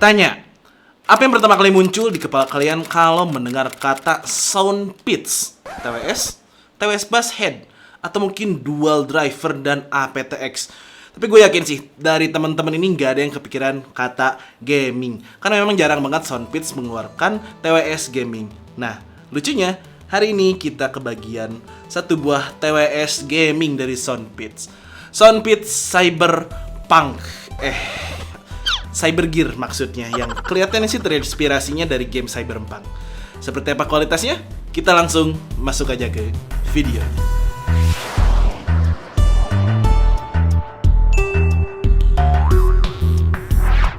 Tanya, apa yang pertama kali muncul di kepala kalian kalau mendengar kata sound pitch? TWS, TWS bass head, atau mungkin dual driver dan aptX? Tapi gue yakin sih, dari teman-teman ini nggak ada yang kepikiran kata gaming. Karena memang jarang banget sound pitch mengeluarkan TWS gaming. Nah, lucunya, hari ini kita kebagian satu buah TWS gaming dari sound pitch. Sound pitch Cyberpunk. Cybergear maksudnya, yang kelihatannya sih terinspirasinya dari game Cyberpunk. Seperti apa kualitasnya? Kita langsung masuk aja ke video.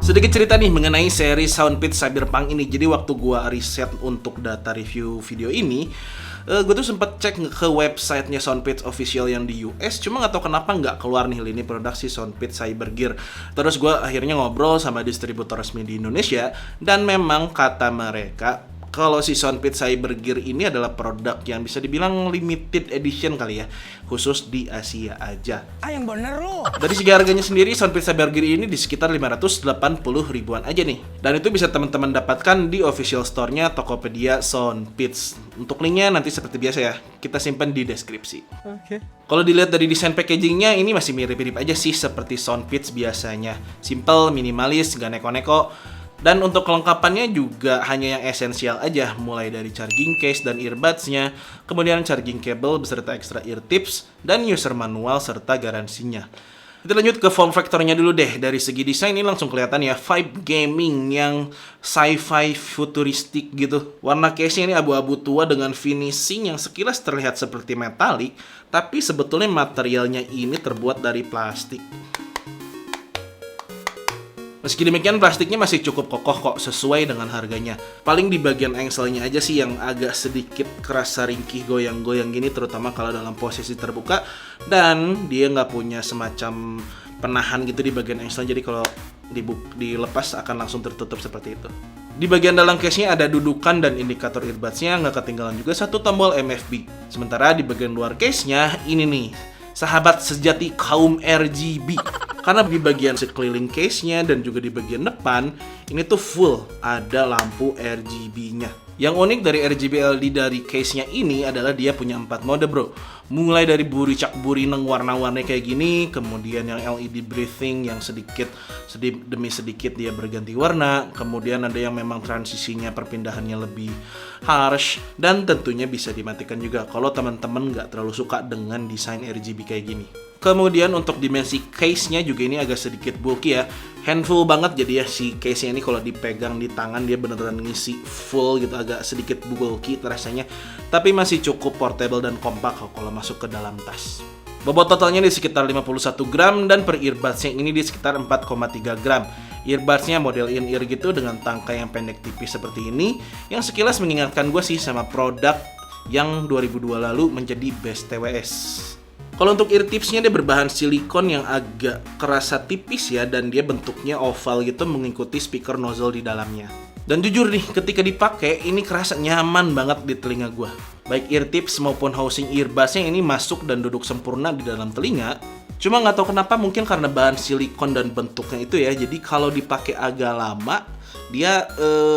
Sedikit cerita nih mengenai seri Soundpitch Cyberpunk ini. Jadi waktu gua riset untuk data review video ini, gue tuh sempet cek ke websitenya Soundpitch official yang di US, cuma nggak tahu kenapa nggak keluar nih lini produksi Soundpitch Cybergear. Terus gue akhirnya ngobrol sama distributor resmi di Indonesia, dan memang kata mereka kalau si Soundpitch Cybergear ini adalah produk yang bisa dibilang limited edition kali ya, khusus di Asia aja. Yang bener lo. Dari segi harganya sendiri, Soundpitch Cybergear ini di sekitar 580 ribuan aja nih. Dan itu bisa teman-teman dapatkan di official store-nya Tokopedia Soundpitch. Untuk linknya nanti seperti biasa ya, kita simpan di deskripsi. Oke. Kalau dilihat dari desain packagingnya, ini masih mirip-mirip aja sih seperti Soundpitch biasanya. Simple, minimalis, gak neko-neko. Dan untuk kelengkapannya juga hanya yang esensial aja, mulai dari charging case dan earbuds-nya, kemudian charging cable beserta extra ear tips, dan user manual serta garansinya. Kita lanjut ke form factor-nya dulu deh. Dari segi desain ini langsung kelihatan ya, vibe gaming yang sci-fi futuristik gitu. Warna case-nya ini abu-abu tua dengan finishing yang sekilas terlihat seperti metalik, tapi sebetulnya materialnya ini terbuat dari plastik. Meski demikian, plastiknya masih cukup kokoh kok, sesuai dengan harganya. Paling di bagian engselnya aja sih yang agak sedikit kerasa ringkih goyang-goyang gini, terutama kalau dalam posisi terbuka. Dan dia nggak punya semacam penahan gitu di bagian engsel, jadi kalau dilepas akan langsung tertutup seperti itu. Di bagian dalam case-nya ada dudukan dan indikator earbuds-nya, nggak ketinggalan juga satu tombol MFB. Sementara di bagian luar case-nya, ini nih, sahabat sejati kaum RGB. Karena di bagian sekeliling case-nya dan juga di bagian depan, ini tuh full ada lampu RGB-nya. Yang unik dari RGB LED dari case-nya ini adalah dia punya 4 mode bro. Mulai dari buricak burineng warna-warni kayak gini, kemudian yang LED breathing yang sedikit demi sedikit dia berganti warna, kemudian ada yang memang transisinya perpindahannya lebih harsh, dan tentunya bisa dimatikan juga kalau teman-teman nggak terlalu suka dengan desain RGB kayak gini. Kemudian untuk dimensi case-nya juga ini agak sedikit bulky ya. Handful banget, jadi ya si case-nya ini kalau dipegang di tangan dia beneran ngisi full gitu, agak sedikit bulky rasanya. Tapi masih cukup portable dan kompak kalau masuk ke dalam tas. Bobot totalnya di sekitar 51 gram dan per earbuds-nya ini di sekitar 4,3 gram. Earbuds-nya model in-ear gitu dengan tangkai yang pendek tipis seperti ini, yang sekilas mengingatkan gue sih sama produk yang 2002 lalu menjadi best TWS. Kalau untuk ear tipsnya dia berbahan silikon yang agak kerasa tipis ya, dan dia bentuknya oval gitu mengikuti speaker nozzle di dalamnya. Dan jujur nih, ketika dipakai ini kerasa nyaman banget di telinga gua. Baik ear tips maupun housing earbuds-nya ini masuk dan duduk sempurna di dalam telinga. Cuma nggak tahu kenapa, mungkin karena bahan silikon dan bentuknya itu ya, jadi kalau dipakai agak lama dia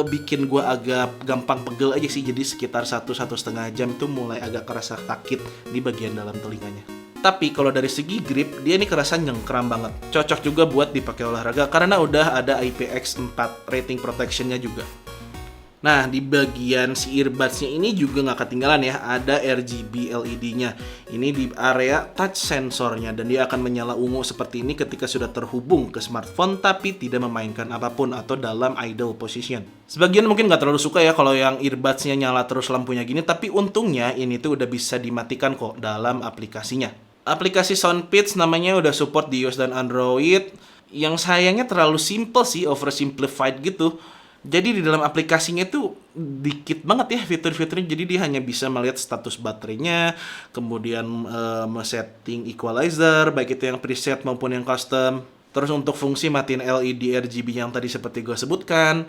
bikin gua agak gampang pegel aja sih. Jadi sekitar 1-1,5 jam itu mulai agak kerasa sakit di bagian dalam telinganya. Tapi kalau dari segi grip, dia ini kerasa nyengkram banget. Cocok juga buat dipakai olahraga karena udah ada IPX4 rating protectionnya juga. Nah, di bagian si earbuds-nya ini juga nggak ketinggalan ya, ada RGB LED-nya. Ini di area touch sensornya, dan dia akan menyala ungu seperti ini ketika sudah terhubung ke smartphone tapi tidak memainkan apapun atau dalam idle position. Sebagian mungkin nggak terlalu suka ya kalau yang earbuds-nya nyala terus lampunya gini, tapi untungnya ini tuh udah bisa dimatikan kok dalam aplikasinya. Aplikasi Soundpitch namanya udah support di iOS dan Android. Yang sayangnya terlalu simple sih, oversimplified gitu. Jadi di dalam aplikasinya tuh dikit banget ya fitur-fiturnya. Jadi dia hanya bisa melihat status baterainya, kemudian setting equalizer, baik itu yang preset maupun yang custom. Terus untuk fungsi matiin LED RGB yang tadi seperti gue sebutkan,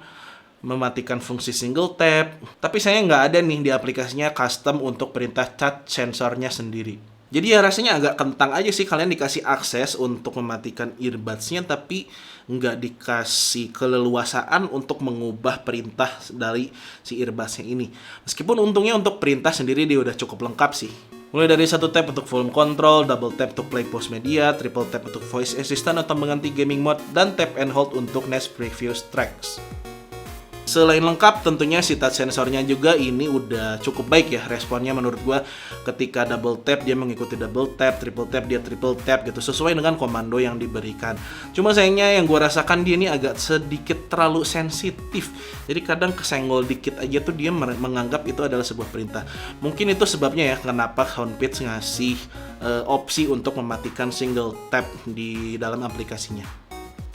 mematikan fungsi single tap. Tapi saya nggak ada nih di aplikasinya custom untuk perintah touch sensornya sendiri. Jadi ya rasanya agak kentang aja sih kalian dikasih akses untuk mematikan earbuds-nya tapi nggak dikasih keleluasaan untuk mengubah perintah dari si earbuds-nya ini. Meskipun untungnya untuk perintah sendiri dia udah cukup lengkap sih. Mulai dari satu tap untuk volume control, double tap untuk play pause media, triple tap untuk voice assistant atau mengganti gaming mode, dan tap and hold untuk next previous tracks. Selain lengkap, tentunya si touch sensornya juga ini udah cukup baik ya responnya menurut gua. Ketika double tap dia mengikuti double tap, triple tap dia triple tap gitu sesuai dengan komando yang diberikan. Cuma sayangnya yang gua rasakan dia ini agak sedikit terlalu sensitif. Jadi kadang kesenggol dikit aja tuh dia menganggap itu adalah sebuah perintah. Mungkin itu sebabnya ya kenapa Soundpeats ngasih opsi untuk mematikan single tap di dalam aplikasinya.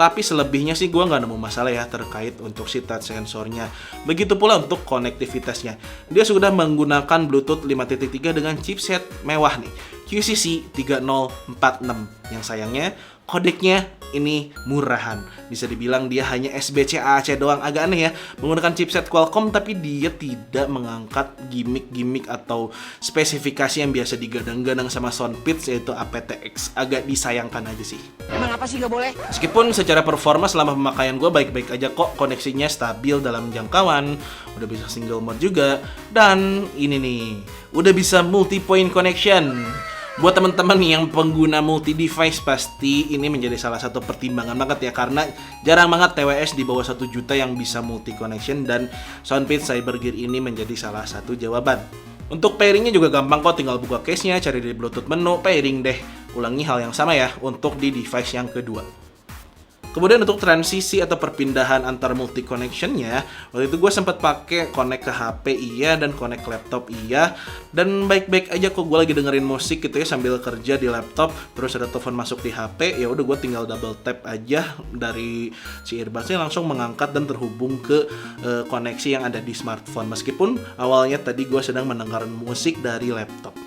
Tapi selebihnya sih gue nggak nemu masalah ya terkait untuk si touch sensornya. Begitu pula untuk konektivitasnya. Dia sudah menggunakan Bluetooth 5.3 dengan chipset mewah nih, QCC 3046. Yang sayangnya kodeknya ini murahan. Bisa dibilang dia hanya SBC AAC doang, agak aneh ya. Menggunakan chipset Qualcomm tapi dia tidak mengangkat gimmick-gimmick atau spesifikasi yang biasa digadang-gadang sama Soundpeats yaitu aptX. Agak disayangkan aja sih. Emang apa sih nggak boleh? Meskipun secara performa selama pemakaian gue baik-baik aja kok, koneksinya stabil dalam jangkauan, udah bisa single mode juga, dan ini nih, udah bisa multi-point connection. Buat teman-teman yang pengguna multi-device pasti ini menjadi salah satu pertimbangan banget ya, karena jarang banget TWS di bawah 1 juta yang bisa multi-connection dan Soundpeats Cybergear ini menjadi salah satu jawaban. Untuk pairingnya juga gampang kok, tinggal buka case-nya, cari di Bluetooth menu, pairing deh. Ulangi hal yang sama ya untuk di device yang kedua. Kemudian untuk transisi atau perpindahan antar multi connection-nya, waktu itu gue sempat pakai connect ke HP iya dan connect ke laptop iya, dan baik-baik aja kok. Gue lagi dengerin musik gitu ya sambil kerja di laptop, terus ada telepon masuk di HP, ya udah gue tinggal double tap aja dari si earbuds-nya langsung mengangkat dan terhubung ke koneksi yang ada di smartphone. Meskipun awalnya tadi gue sedang mendengarkan musik dari laptop.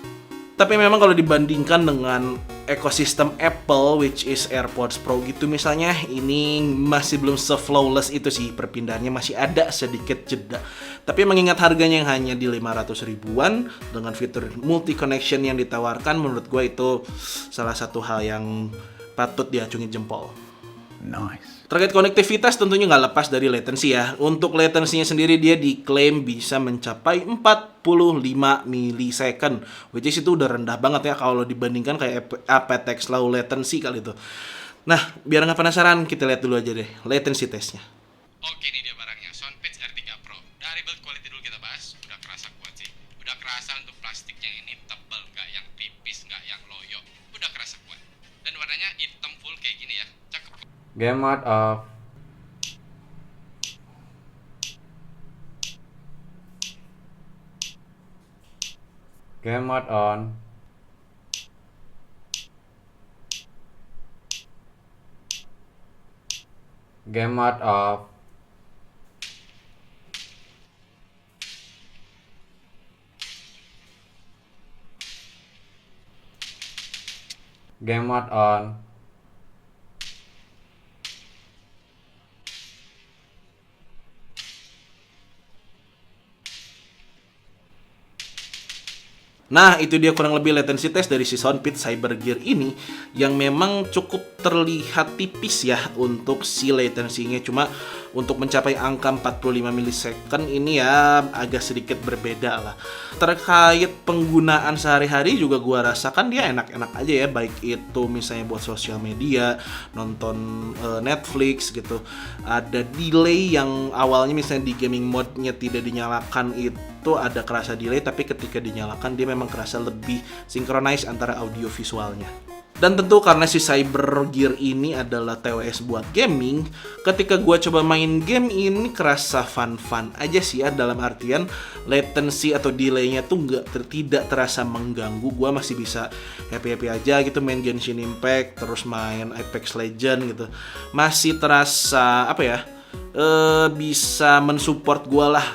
Tapi memang kalau dibandingkan dengan ekosistem Apple, which is AirPods Pro gitu misalnya, ini masih belum se-flawless itu sih, perpindahannya masih ada sedikit jeda. Tapi mengingat harganya yang hanya di 500 ribuan, dengan fitur multi-connection yang ditawarkan, menurut gue itu salah satu hal yang patut diacungi jempol. Nice. Terkait konektivitas tentunya nggak lepas dari latency ya. Untuk latensinya sendiri dia diklaim bisa mencapai 45 millisecond, which is itu udah rendah banget ya kalau dibandingkan kayak aptX low latency kali itu. Nah, biar nggak penasaran, kita lihat dulu aja deh latency testnya. Oke, ini dia barangnya, Soundpeats R3 Pro. Dari build quality dulu kita bahas, udah kerasa kuat sih. Udah kerasa untuk plastiknya ini tebal, nggak yang tipis, nggak yang loyo. Udah kerasa kuat. Dan warnanya hitam full kayak gini ya, cakep kok. Game mode off. Game mode on. Game mode off. Game mode on. Nah, itu dia kurang lebih latency test dari si Soundpeats Cybergear ini, yang memang cukup terlihat tipis ya untuk si latensinya. Cuma untuk mencapai angka 45 millisecond ini ya agak sedikit berbeda lah. Terkait penggunaan sehari-hari juga gua rasakan dia enak-enak aja ya, baik itu misalnya buat sosial media, nonton Netflix gitu. Ada delay yang awalnya misalnya di gaming mode-nya tidak dinyalakan, itu ada kerasa delay, tapi ketika dinyalakan dia memang kerasa lebih synchronize antara audio visualnya. Dan tentu karena si Cybergear ini adalah TWS buat gaming, ketika gue coba main game ini kerasa fun-fun aja sih ya, dalam artian latency atau delay-nya tuh tidak terasa mengganggu. Gue masih bisa happy-happy aja gitu main Genshin Impact, terus main Apex Legends gitu. Masih terasa apa ya, bisa mensupport gue lah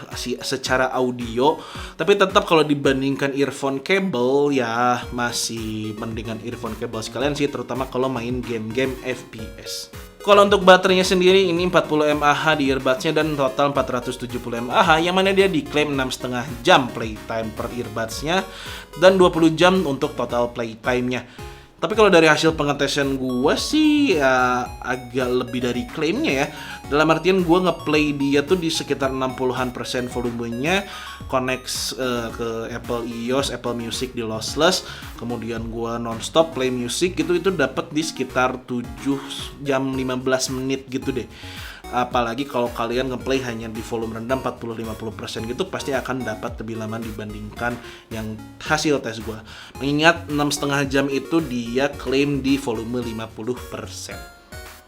secara audio. Tapi tetap kalau dibandingkan earphone cable ya masih mendingan earphone cable sekalian sih, terutama kalau main game-game FPS. Kalau untuk baterainya sendiri ini 40 mAh di earbudsnya dan total 470 mAh, yang mana dia diklaim 6,5 jam playtime per earbudsnya dan 20 jam untuk total playtime-nya. Tapi kalau dari hasil pengetesan gue sih ya agak lebih dari klaimnya ya. Dalam artian gue ngeplay dia tuh di sekitar 60% volumenya, connect ke Apple iOS, Apple Music di lossless, kemudian gue nonstop play music gitu, itu dapat di sekitar 7 jam 15 menit gitu deh. Apalagi kalau kalian ngeplay hanya di volume rendah 40-50% gitu, pasti akan dapat lebih lama dibandingkan yang hasil tes gue. Mengingat 6,5 jam itu dia klaim di volume 50%.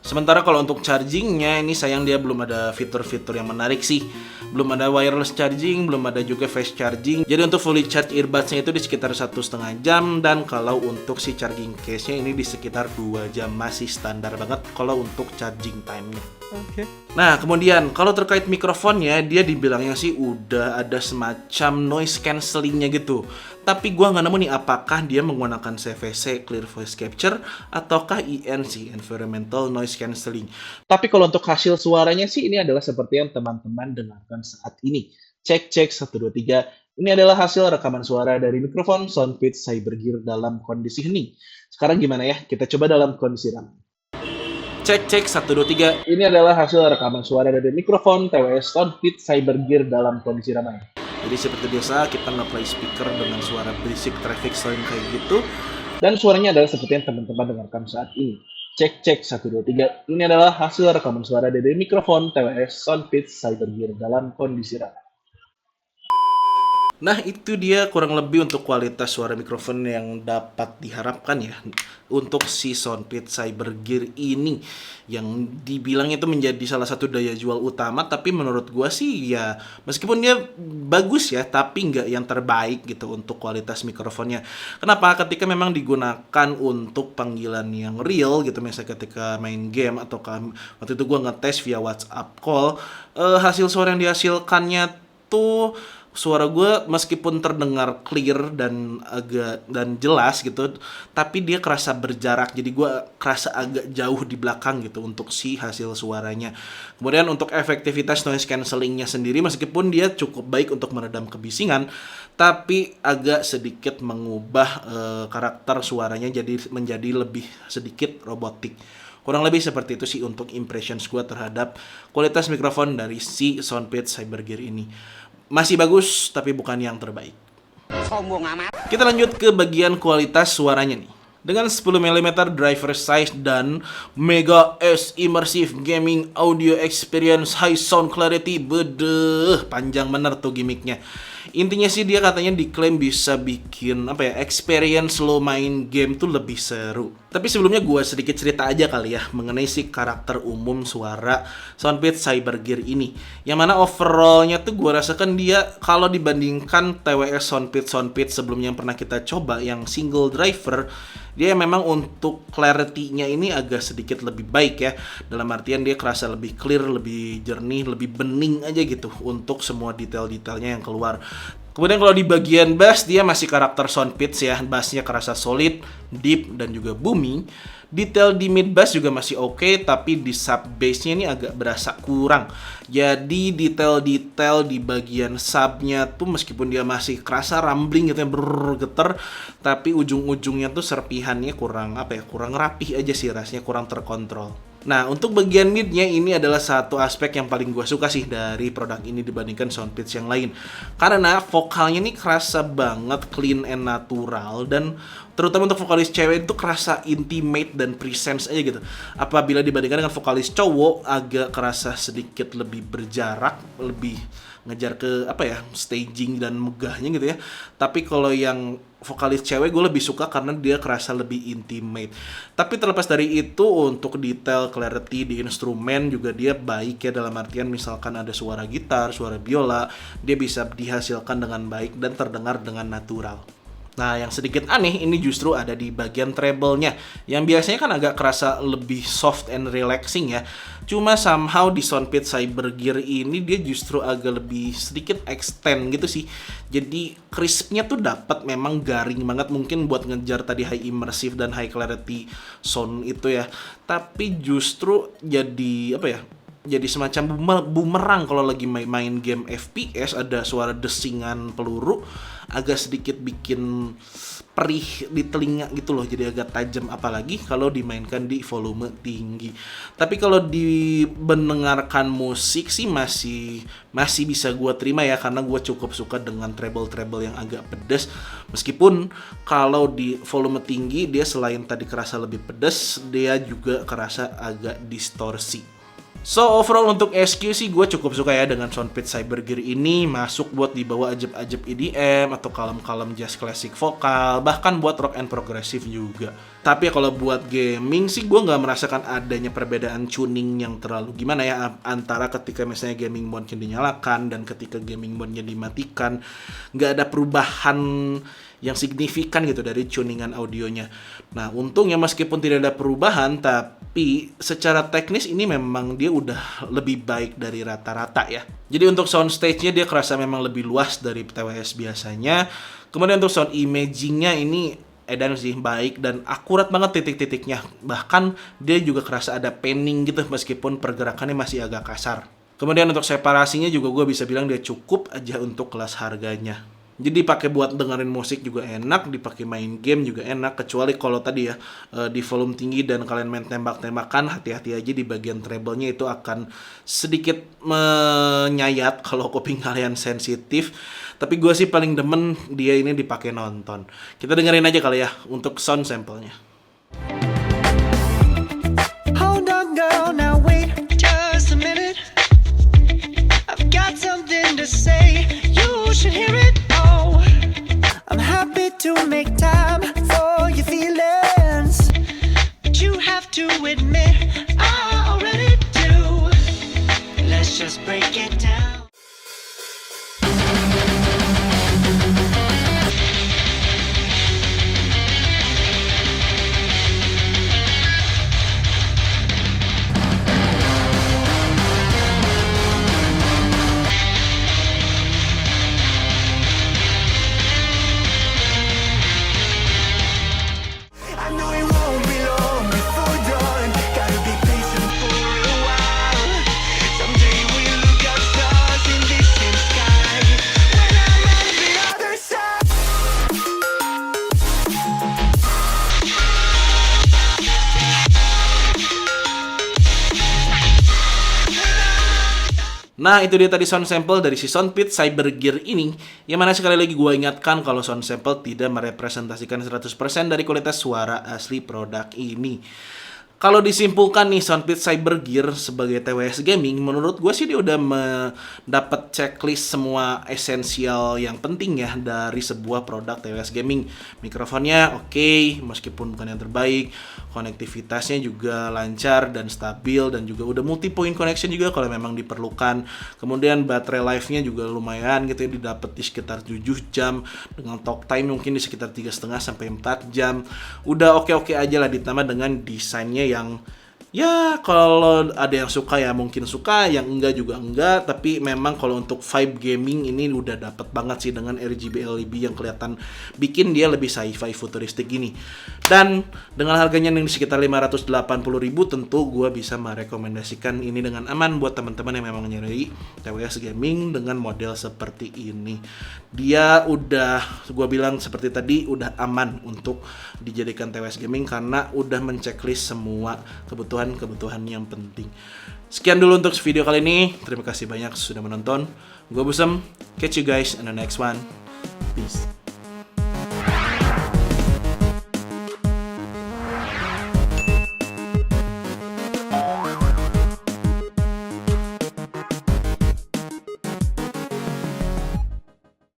Sementara kalau untuk chargingnya ini sayang dia belum ada fitur-fitur yang menarik sih. Belum ada wireless charging, belum ada juga fast charging. Jadi untuk fully charge earbudsnya itu di sekitar 1,5 jam, dan kalau untuk si charging case-nya ini di sekitar 2 jam, masih standar banget kalau untuk charging time-nya. Oke. Nah, kemudian kalau terkait mikrofonnya, dia dibilangnya sih udah ada semacam noise cancellingnya gitu. Tapi gua nggak nemu nih apakah dia menggunakan CVC, Clear Voice Capture, ataukah ENC, Environmental Noise Cancelling. Tapi kalau untuk hasil suaranya sih ini adalah seperti yang teman-teman dengarkan saat ini. Cek 1 2 3. Ini adalah hasil rekaman suara dari mikrofon Soundpitch Cybergear dalam kondisi hening. Sekarang gimana ya? Kita coba dalam kondisi ramai. Cek 1 2 3. Ini adalah hasil rekaman suara dari mikrofon TWS Soundpitch Cybergear dalam kondisi ramai. Jadi seperti biasa kita nge-play speaker dengan suara basic traffic sound kayak gitu. Dan suaranya adalah seperti yang teman-teman dengarkan saat ini. Cek 1 2 3. Ini adalah hasil rekaman suara dari mikrofon TWS Soundpitch Cybergear dalam kondisi ramai. Nah, itu dia kurang lebih untuk kualitas suara mikrofon yang dapat diharapkan ya untuk si Soundpitch Cybergear ini, yang dibilang itu menjadi salah satu daya jual utama. Tapi menurut gua sih ya meskipun dia bagus ya, tapi nggak yang terbaik gitu untuk kualitas mikrofonnya. Kenapa? Ketika memang digunakan untuk panggilan yang real gitu, misalnya ketika main game atau waktu itu gua ngetes via WhatsApp call, hasil suara yang dihasilkannya tuh suara gue meskipun terdengar clear dan jelas gitu, tapi dia kerasa berjarak, jadi gue kerasa agak jauh di belakang gitu untuk si hasil suaranya. Kemudian untuk efektivitas noise cancellingnya sendiri, meskipun dia cukup baik untuk meredam kebisingan, tapi agak sedikit mengubah karakter suaranya jadi menjadi lebih sedikit robotik. Kurang lebih seperti itu sih untuk impressions gue terhadap kualitas mikrofon dari si Soundpitch Cybergear ini. Masih bagus, tapi bukan yang terbaik. Sombong amat. Kita lanjut ke bagian kualitas suaranya nih. Dengan 10 mm driver size dan Mega S Immersive Gaming Audio Experience High Sound Clarity, bedeh, panjang bener tuh gimmicknya. Intinya sih dia katanya diklaim bisa bikin experience lo main game tuh lebih seru. Tapi sebelumnya gue sedikit cerita aja kali ya mengenai si karakter umum suara Soundpitch Cybergear ini, yang mana overallnya tuh gue rasakan dia kalau dibandingkan TWS Soundpitch sebelumnya yang pernah kita coba yang single driver, dia memang untuk clarity-nya ini agak sedikit lebih baik ya. Dalam artian dia kerasa lebih clear, lebih jernih, lebih bening aja gitu untuk semua detail-detailnya yang keluar. Kemudian kalau di bagian bass, dia masih karakter Soundpitch ya. Bassnya kerasa solid, deep, dan juga booming. Detail di mid bass juga masih oke, tapi di sub bassnya ini agak berasa kurang. Jadi detail-detail di bagian subnya tuh meskipun dia masih kerasa rumbling gitu ya, bergetar, tapi ujung-ujungnya tuh serpihannya kurang kurang rapih aja sih, rasanya kurang terkontrol. Nah, untuk bagian midnya ini adalah satu aspek yang paling gue suka sih dari produk ini dibandingkan Soundpitch yang lain. Karena vokalnya ini kerasa banget clean and natural, dan terutama untuk vokalis cewek itu kerasa intimate dan presence aja gitu. Apabila dibandingkan dengan vokalis cowok, agak kerasa sedikit lebih berjarak, lebih ngejar ke staging dan megahnya gitu ya. Tapi kalau yang vokalis cewek gue lebih suka karena dia kerasa lebih intimate. Tapi terlepas dari itu, untuk detail clarity di instrumen juga dia baik ya, dalam artian misalkan ada suara gitar, suara biola, dia bisa dihasilkan dengan baik dan terdengar dengan natural. Nah, yang sedikit aneh ini justru ada di bagian treble-nya, yang biasanya kan agak kerasa lebih soft and relaxing ya. Cuma somehow di Soundpit Cyber Gear ini dia justru agak lebih sedikit extend gitu sih. Jadi crispnya tuh dapat, memang garing banget mungkin buat ngejar tadi high immersive dan high clarity sound itu ya. Tapi justru jadi apa ya? Jadi semacam bumerang kalau lagi main game FPS, ada suara desingan peluru agak sedikit bikin perih di telinga gitu loh, jadi agak tajam apalagi kalau dimainkan di volume tinggi. Tapi kalau mendengarkan musik sih masih bisa gue terima ya, karena gue cukup suka dengan treble yang agak pedas. Meskipun kalau di volume tinggi dia selain tadi kerasa lebih pedas, dia juga kerasa agak distorsi. So overall untuk SQ sih gue cukup suka ya dengan Soundpit Cyber Gear ini, masuk buat dibawa ajeb-ajeb EDM atau kalem-kalem jazz klasik vokal, bahkan buat rock and progressive juga. Tapi kalau buat gaming sih gue nggak merasakan adanya perbedaan tuning yang terlalu gimana ya antara ketika misalnya gaming mode-nya dinyalakan dan ketika gaming mode-nya dimatikan. Nggak ada perubahan yang signifikan gitu dari tuningan audionya. Nah, untungnya meskipun tidak ada perubahan, tapi secara teknis ini memang dia udah lebih baik dari rata-rata ya. Jadi untuk sound stage-nya dia kerasa memang lebih luas dari TWS biasanya. Kemudian untuk sound imaging-nya ini edan sih, baik dan akurat banget titik-titiknya. Bahkan dia juga kerasa ada panning gitu meskipun pergerakannya masih agak kasar. Kemudian untuk separasinya juga gue bisa bilang dia cukup aja untuk kelas harganya. Jadi dipakai buat dengerin musik juga enak, dipakai main game juga enak, kecuali kalau tadi ya di volume tinggi dan kalian main tembak-tembakan, hati-hati aja di bagian treble-nya itu akan sedikit menyayat kalau kuping kalian sensitif. Tapi gue sih paling demen dia ini dipakai nonton. Kita dengerin aja kali ya untuk sound sample-nya. Hold on, girl, now wait just a minute. I've got something to say. You should hear it. Oh, I'm happy to make time for your feelings, but you have to admit I already do. Let's just break it down. I know it won't be long before dawn. Gotta be patient for a while. Someday we'll look at stars in distant sky. When I'm on the other side. Nah, itu dia tadi sound sample dari si Soundpit Cyber Gear ini, yang mana sekali lagi gue ingatkan kalau sound sample tidak merepresentasikan 100% dari kualitas suara asli produk ini. Kalau disimpulkan nih, Soundpit Cyber Gear sebagai TWS Gaming, menurut gue sih dia udah mendapat checklist semua esensial yang penting ya dari sebuah produk TWS Gaming. Mikrofonnya oke, meskipun bukan yang terbaik. Konektivitasnya juga lancar dan stabil, dan juga udah multi point connection juga kalau memang diperlukan. Kemudian baterai life-nya juga lumayan gitu ya, didapat di sekitar 7 jam dengan talk time mungkin di sekitar 3,5 sampai 4 jam. Udah oke-oke aja lah, ditambah dengan desainnya yang ya kalau ada yang suka ya mungkin suka, yang enggak juga enggak. Tapi memang kalau untuk vibe gaming ini udah dapet banget sih dengan RGB LED yang kelihatan bikin dia lebih sci-fi futuristik gini. Dan dengan harganya yang di sekitar 580.000, tentu gue bisa merekomendasikan ini dengan aman buat teman-teman yang memang nyari TWS Gaming dengan model seperti ini. Dia udah, gue bilang seperti tadi, udah aman untuk dijadikan TWS Gaming karena udah menceklis semua kebutuhan yang penting. Sekian dulu untuk video kali ini. Terima kasih banyak sudah menonton. Gue Busem. Catch you guys in the next one. Peace.